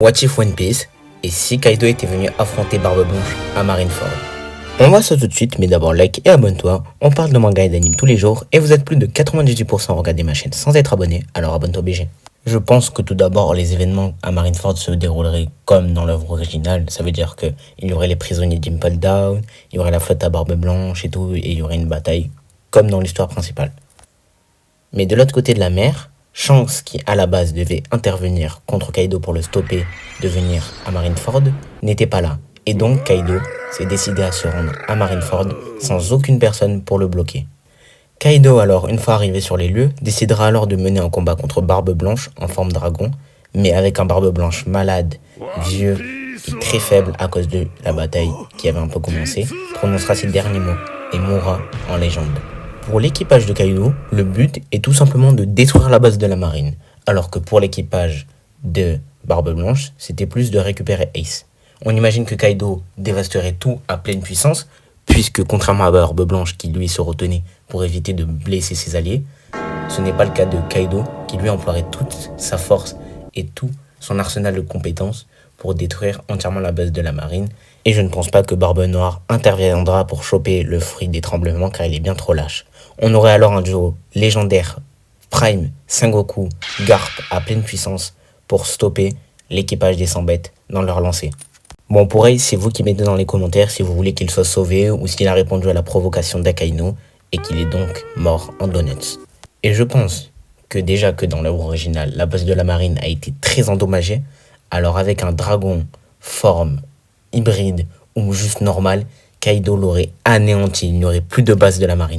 What if One Piece et si Kaido était venu affronter Barbe Blanche à Marineford? On voit ça tout de suite, mais d'abord like et abonne-toi. On parle de manga et d'anime tous les jours et vous êtes plus de 98% à regarder ma chaîne sans être abonné, alors abonne-toi BG. Je pense que tout d'abord les événements à Marineford se dérouleraient comme dans l'œuvre originale. Ça veut dire qu'il y aurait les prisonniers d'Impel Down, il y aurait la flotte à Barbe Blanche et tout, et il y aurait une bataille comme dans l'histoire principale. Mais de l'autre côté de la mer, Shanks, qui à la base devait intervenir contre Kaido pour le stopper de venir à Marineford, n'était pas là. Et donc Kaido s'est décidé à se rendre à Marineford sans aucune personne pour le bloquer. Kaido alors, une fois arrivé sur les lieux, décidera alors de mener un combat contre Barbe Blanche en forme dragon, mais avec un Barbe Blanche malade, vieux et très faible à cause de la bataille qui avait un peu commencé, prononcera ses derniers mots et mourra en légende. Pour l'équipage de Kaido, le but est tout simplement de détruire la base de la marine, alors que pour l'équipage de Barbe Blanche, c'était plus de récupérer Ace. On imagine que Kaido dévasterait tout à pleine puissance, puisque contrairement à Barbe Blanche qui lui se retenait pour éviter de blesser ses alliés, ce n'est pas le cas de Kaido qui lui emploierait toute sa force et tout son arsenal de compétences pour détruire entièrement la base de la marine. Et je ne pense pas que Barbe Noire interviendra pour choper le fruit des tremblements car il est bien trop lâche. On aurait alors un duo légendaire, Prime, Sengoku, Garp à pleine puissance pour stopper l'équipage des 100 bêtes dans leur lancée. Bon, pour Ace, c'est vous qui mettez dans les commentaires si vous voulez qu'il soit sauvé ou s'il a répondu à la provocation d'Akainu et qu'il est donc mort en donuts. Et je pense que déjà que dans l'œuvre originale, la base de la marine a été très endommagée, alors avec un dragon forme hybride ou juste normal, Kaido l'aurait anéanti, il n'y aurait plus de base de la marine.